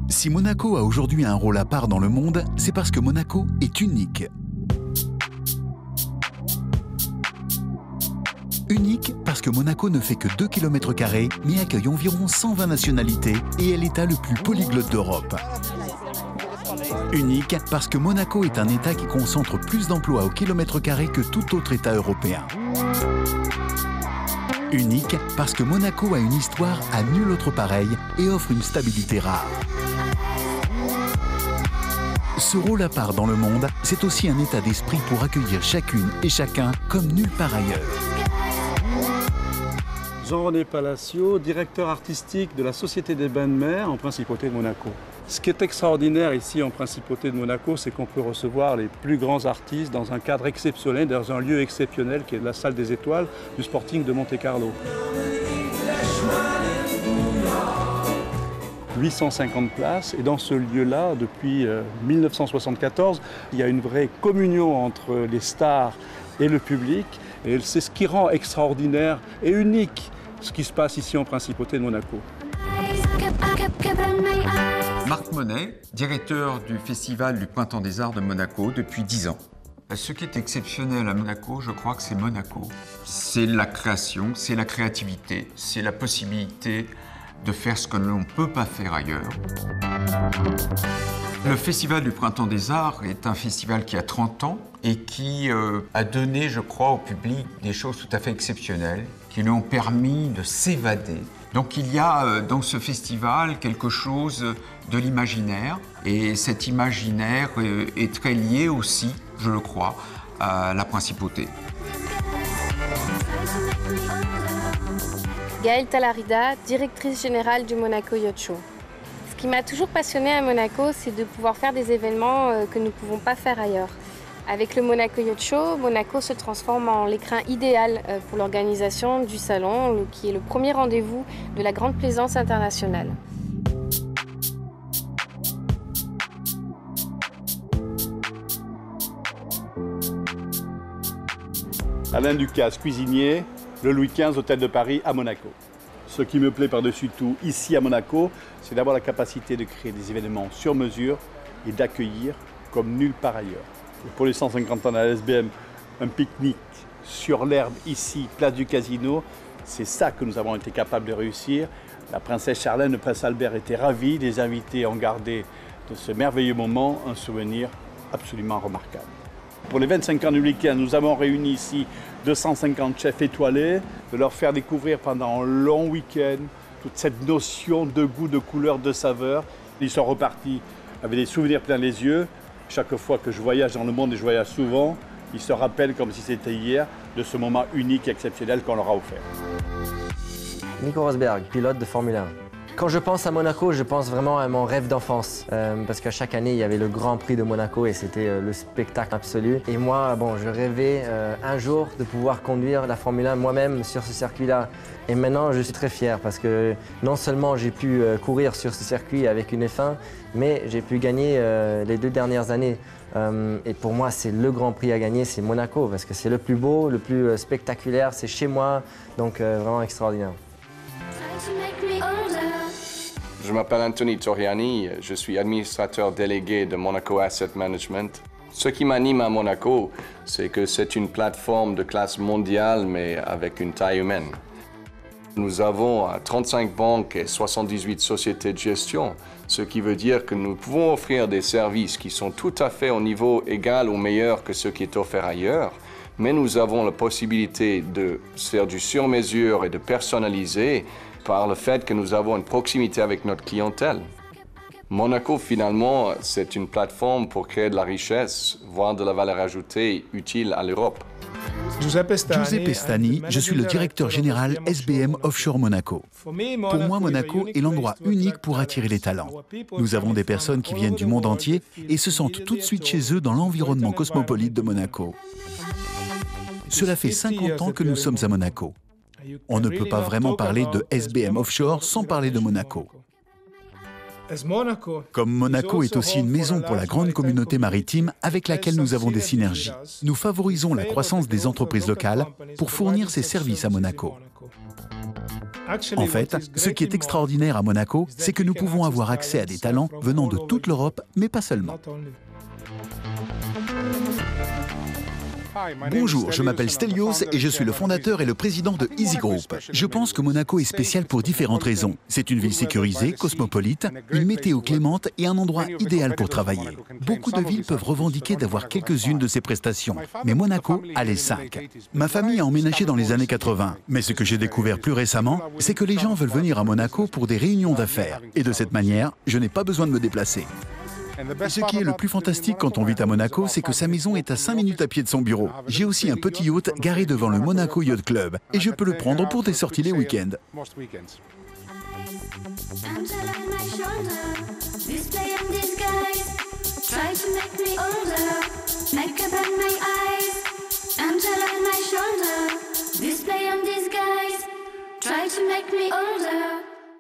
Si Monaco a aujourd'hui un rôle à part dans le monde, c'est parce que Monaco est unique. Unique parce que Monaco ne fait que 2 km² mais accueille environ 120 nationalités et est l'État le plus polyglotte d'Europe. Unique parce que Monaco est un État qui concentre plus d'emplois au km² que tout autre État européen. Unique parce que Monaco a une histoire à nul autre pareil et offre une stabilité rare. Ce rôle à part dans le monde, c'est aussi un état d'esprit pour accueillir chacune et chacun comme nulle part ailleurs. Jean-René Palacio, directeur artistique de la Société des Bains de Mer en Principauté de Monaco. Ce qui est extraordinaire ici en Principauté de Monaco, c'est qu'on peut recevoir les plus grands artistes dans un cadre exceptionnel, dans un lieu exceptionnel qui est la salle des étoiles du Sporting de Monte-Carlo. 850 places et dans ce lieu-là, depuis 1974, il y a une vraie communion entre les stars et le public et c'est ce qui rend extraordinaire et unique ce qui se passe ici en Principauté de Monaco. Marc Monet, directeur du Festival du Printemps des Arts de Monaco depuis 10 ans. Ce qui est exceptionnel à Monaco, je crois que c'est Monaco. C'est la création, c'est la créativité, c'est la possibilité de faire ce que l'on ne peut pas faire ailleurs. Le Festival du Printemps des Arts est un festival qui a 30 ans et qui a donné, je crois, au public des choses tout à fait exceptionnelles qui lui ont permis de s'évader. Donc il y a dans ce festival quelque chose de l'imaginaire et cet imaginaire est très lié aussi, je le crois, à la principauté. Gaëlle Talarida, directrice générale du Monaco Yacht Show. Ce qui m'a toujours passionnée à Monaco, c'est de pouvoir faire des événements que nous ne pouvons pas faire ailleurs. Avec le Monaco Yacht Show, Monaco se transforme en l'écrin idéal pour l'organisation du salon, qui est le premier rendez-vous de la grande plaisance internationale. Alain Ducasse, cuisinier, le Louis XV, Hôtel de Paris à Monaco. Ce qui me plaît par-dessus tout ici à Monaco, c'est d'avoir la capacité de créer des événements sur mesure et d'accueillir comme nulle part ailleurs. Et pour les 150 ans de la SBM, un pique-nique sur l'herbe ici, place du Casino, c'est ça que nous avons été capables de réussir. La princesse Charlène, le prince Albert étaient ravis, les invités ont gardé de ce merveilleux moment un souvenir absolument remarquable. Pour les 25 ans du week-end, nous avons réuni ici 250 chefs étoilés, de leur faire découvrir pendant un long week-end toute cette notion de goût, de couleur, de saveur. Ils sont repartis avec des souvenirs plein les yeux. Chaque fois que je voyage dans le monde, et je voyage souvent, ils se rappellent comme si c'était hier de ce moment unique et exceptionnel qu'on leur a offert. Nico Rosberg, pilote de Formule 1. Quand je pense à Monaco, je pense vraiment à mon rêve d'enfance. Parce qu'à chaque année, il y avait le Grand Prix de Monaco et c'était le spectacle absolu. Et moi, je rêvais un jour de pouvoir conduire la Formule 1 moi-même sur ce circuit-là. Et maintenant, je suis très fier parce que non seulement j'ai pu courir sur ce circuit avec une F1, mais j'ai pu gagner les 2 dernières années. Et pour moi, c'est le Grand Prix à gagner, c'est Monaco, parce que c'est le plus beau, le plus spectaculaire, c'est chez moi, donc vraiment extraordinaire. Je m'appelle Anthony Toriani, je suis administrateur délégué de Monaco Asset Management. Ce qui m'anime à Monaco, c'est que c'est une plateforme de classe mondiale, mais avec une taille humaine. Nous avons 35 banques et 78 sociétés de gestion, ce qui veut dire que nous pouvons offrir des services qui sont tout à fait au niveau égal ou meilleur que ce qui est offert ailleurs, mais nous avons la possibilité de faire du sur-mesure et de personnaliser par le fait que nous avons une proximité avec notre clientèle. Monaco, finalement, c'est une plateforme pour créer de la richesse, voire de la valeur ajoutée utile à l'Europe. Giuseppe Stani, je suis le directeur général SBM Offshore Monaco. Pour moi, Monaco est l'endroit unique pour attirer les talents. Nous avons des personnes qui viennent du monde entier et se sentent tout de suite chez eux dans l'environnement cosmopolite de Monaco. Cela fait 50 ans que nous sommes à Monaco. On ne peut pas vraiment parler de SBM Offshore sans parler de Monaco. Comme Monaco est aussi une maison pour la grande communauté maritime avec laquelle nous avons des synergies, nous favorisons la croissance des entreprises locales pour fournir ces services à Monaco. En fait, ce qui est extraordinaire à Monaco, c'est que nous pouvons avoir accès à des talents venant de toute l'Europe, mais pas seulement. Bonjour, je m'appelle Stelios et je suis le fondateur et le président de Easy Group. Je pense que Monaco est spécial pour différentes raisons. C'est une ville sécurisée, cosmopolite, une météo clémente et un endroit idéal pour travailler. Beaucoup de villes peuvent revendiquer d'avoir quelques-unes de ces prestations, mais Monaco a les 5. Ma famille a emménagé dans les années 80, mais ce que j'ai découvert plus récemment, c'est que les gens veulent venir à Monaco pour des réunions d'affaires. Et de cette manière, je n'ai pas besoin de me déplacer. Ce qui est le plus fantastique quand on vit à Monaco, c'est que sa maison est à 5 minutes à pied de son bureau. J'ai aussi un petit yacht garé devant le Monaco Yacht Club et je peux le prendre pour des sorties les week-ends. Try to make me older.